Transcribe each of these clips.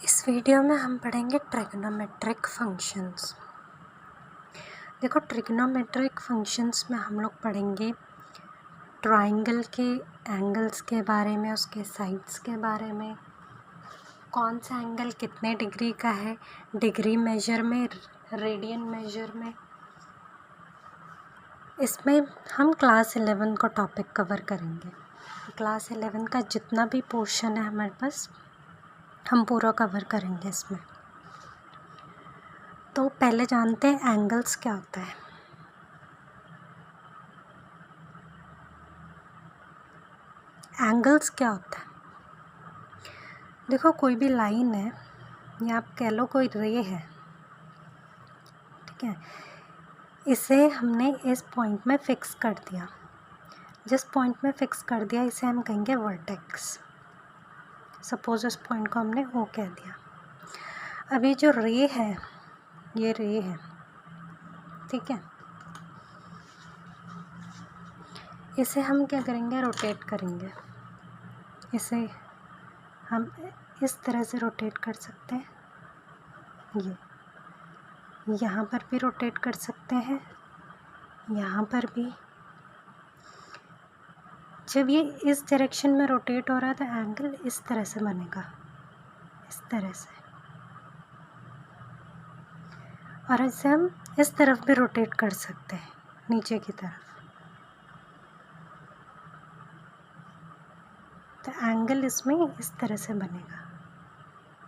इस वीडियो में हम पढ़ेंगे ट्रिग्नोमेट्रिक फंक्शंस। देखो, ट्रिग्नोमेट्रिक फंक्शंस में हम लोग पढ़ेंगे ट्राइंगल के एंगल्स के बारे में, उसके साइड्स के बारे में, कौन सा एंगल कितने डिग्री का है, डिग्री मेजर में, रेडियन मेजर में। इसमें हम क्लास 11 का टॉपिक कवर करेंगे। क्लास 11 का जितना भी पोर्शन है हमारे पास, हम पूरा कवर करेंगे इसमें। तो पहले जानते हैं एंगल्स क्या होता है। एंगल्स क्या होता है? देखो, कोई भी लाइन है या आप कह लो कोई रे है, ठीक है, इसे हमने इस पॉइंट में फिक्स कर दिया। जिस पॉइंट में फिक्स कर दिया इसे हम कहेंगे वर्टेक्स। सपोज इस पॉइंट को हमने ओ कह दिया। अब ये जो रे है, ये रे है, ठीक है, इसे हम क्या करेंगे, रोटेट करेंगे। इसे हम इस तरह से रोटेट कर सकते हैं, ये यहाँ पर भी रोटेट कर सकते हैं, यहाँ पर भी। जब ये इस डायरेक्शन में रोटेट हो रहा है तो एंगल इस तरह से बनेगा, इस तरह से। और इसे हम इस तरफ भी रोटेट कर सकते हैं, नीचे की तरफ। तो एंगल इसमें इस तरह से बनेगा।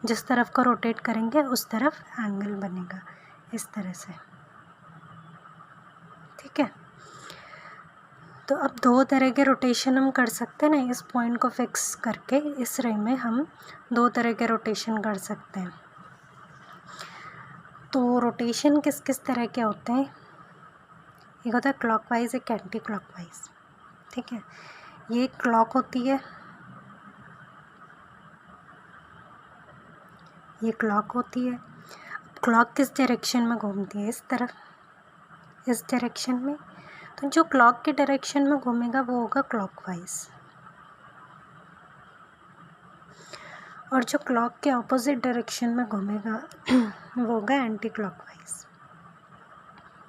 जिस तरफ को रोटेट करेंगे उस तरफ एंगल बनेगा, इस तरह से, ठीक है। तो अब दो तरह के रोटेशन हम कर सकते हैं ना। इस पॉइंट को फिक्स करके इस रे में हम दो तरह के रोटेशन कर सकते हैं। तो रोटेशन किस किस तरह के होते हैं? एक होता है क्लॉकवाइज, एक एंटी क्लॉकवाइज, ठीक है। ये क्लॉक होती है, ये क्लॉक होती है। क्लॉक किस डायरेक्शन में घूमती है? इस तरफ, इस डायरेक्शन में। तो जो क्लॉक के डायरेक्शन में घूमेगा वो होगा क्लॉकवाइज, और जो क्लॉक के ऑपोजिट डायरेक्शन में घूमेगा वो होगा एंटी क्लॉकवाइज।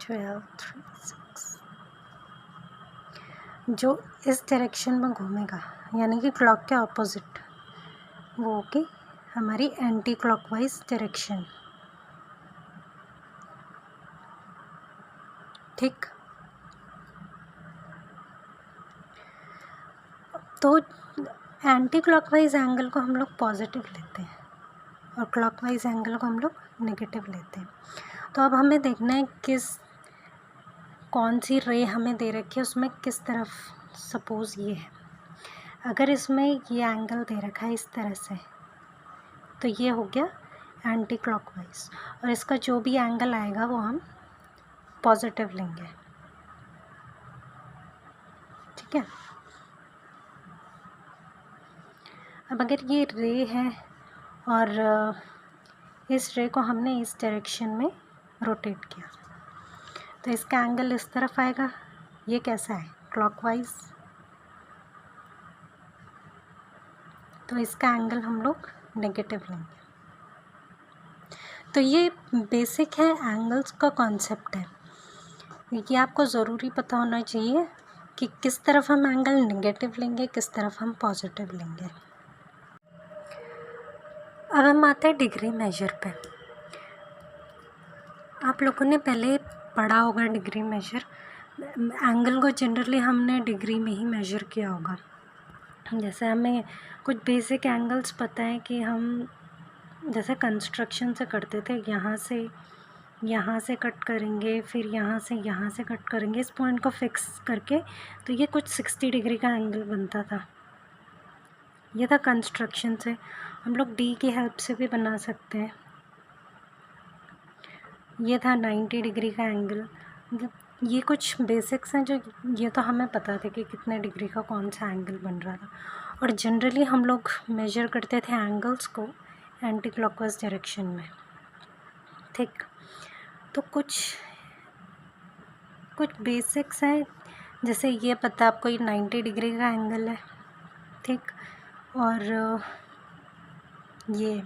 12, 3, 6। जो इस डायरेक्शन में घूमेगा यानी कि क्लॉक के ऑपोजिट, वो होगी हमारी एंटी क्लॉकवाइज डायरेक्शन, ठीक। तो एंटी क्लॉकवाइज एंगल को हम लोग पॉजिटिव लेते हैं और क्लॉकवाइज एंगल को हम लोग नेगेटिव लेते हैं। तो अब हमें देखना है कौन सी रे हमें दे रखी है, उसमें किस तरफ। सपोज ये है, अगर इसमें ये एंगल दे रखा है इस तरह से, तो ये हो गया एंटी क्लॉकवाइज, और इसका जो भी एंगल आएगा वो हम पॉजिटिव लेंगे, ठीक है। अब अगर ये रे है और इस रे को हमने इस डायरेक्शन में रोटेट किया, तो इसका एंगल इस तरफ आएगा। ये कैसा है? क्लॉकवाइज। तो इसका एंगल हम लोग नेगेटिव लेंगे। तो ये बेसिक है, एंगल्स का कॉन्सेप्ट है। ये आपको ज़रूरी पता होना चाहिए कि किस तरफ हम एंगल नेगेटिव लेंगे, किस तरफ हम पॉजिटिव लेंगे। अब हम आते हैं डिग्री मेजर पे। आप लोगों ने पहले पढ़ा होगा डिग्री मेजर। एंगल को जनरली हमने डिग्री में ही मेजर किया होगा। जैसे हमें कुछ बेसिक एंगल्स पता है कि हम जैसे कंस्ट्रक्शन से करते थे, यहाँ से कट करेंगे, फिर यहाँ से कट करेंगे, इस पॉइंट को फिक्स करके, तो ये कुछ 60 डिग्री का एंगल बनता था। ये था कंस्ट्रक्शन से। हम लोग डी की हेल्प से भी बना सकते हैं। ये था 90 डिग्री का एंगल। ये कुछ बेसिक्स हैं जो ये तो हमें पता था कि कितने डिग्री का कौन सा एंगल बन रहा था। और जनरली हम लोग मेजर करते थे एंगल्स को एंटी क्लॉकवाइज डायरेक्शन में, ठीक। तो कुछ बेसिक्स हैं, जैसे ये पता आपको ये 90 डिग्री का एंगल है, ठीक। और ये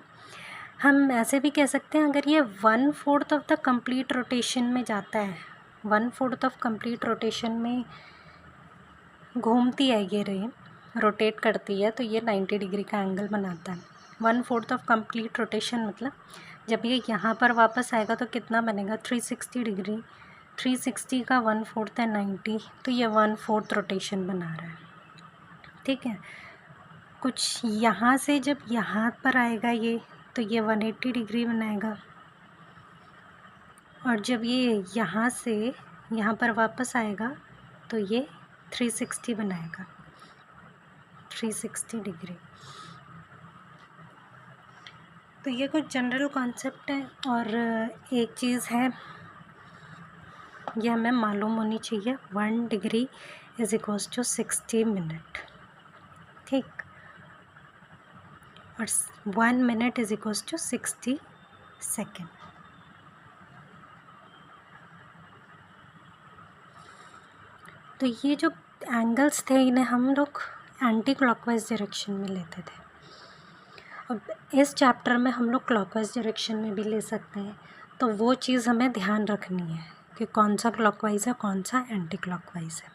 हम ऐसे भी कह सकते हैं, अगर ये 1/4 ऑफ द कंप्लीट रोटेशन में जाता है, 1/4 ऑफ कंप्लीट रोटेशन में घूमती है ये रे, रोटेट करती है, तो ये 90 डिग्री का एंगल बनाता है। 1/4 ऑफ कंप्लीट रोटेशन मतलब जब ये यहाँ पर वापस आएगा तो कितना बनेगा, 360 डिग्री। 360 का 1/4 है 90, तो ये 1/4 रोटेशन बना रहा है। ठीक है, कुछ यहाँ से जब यहाँ पर आएगा ये, तो ये 180 डिग्री बनाएगा, और जब ये यहाँ से यहाँ पर वापस आएगा तो ये 360 बनाएगा, 360 डिग्री। तो ये कुछ जनरल कॉन्सेप्ट है। और एक चीज़ है, ये हमें मालूम होनी चाहिए, 1 degree is equals to 60 minute. ठीक, और 1 minute is equals to 60 second. तो ये जो एंगल्स थे इन्हें हम लोग एंटी क्लॉकवाइज डायरेक्शन में लेते थे। अब इस चैप्टर में हम लोग क्लॉकवाइज डायरेक्शन में भी ले सकते हैं, तो वो चीज़ हमें ध्यान रखनी है कि कौन सा क्लॉकवाइज है, कौन सा एंटी क्लॉकवाइज है।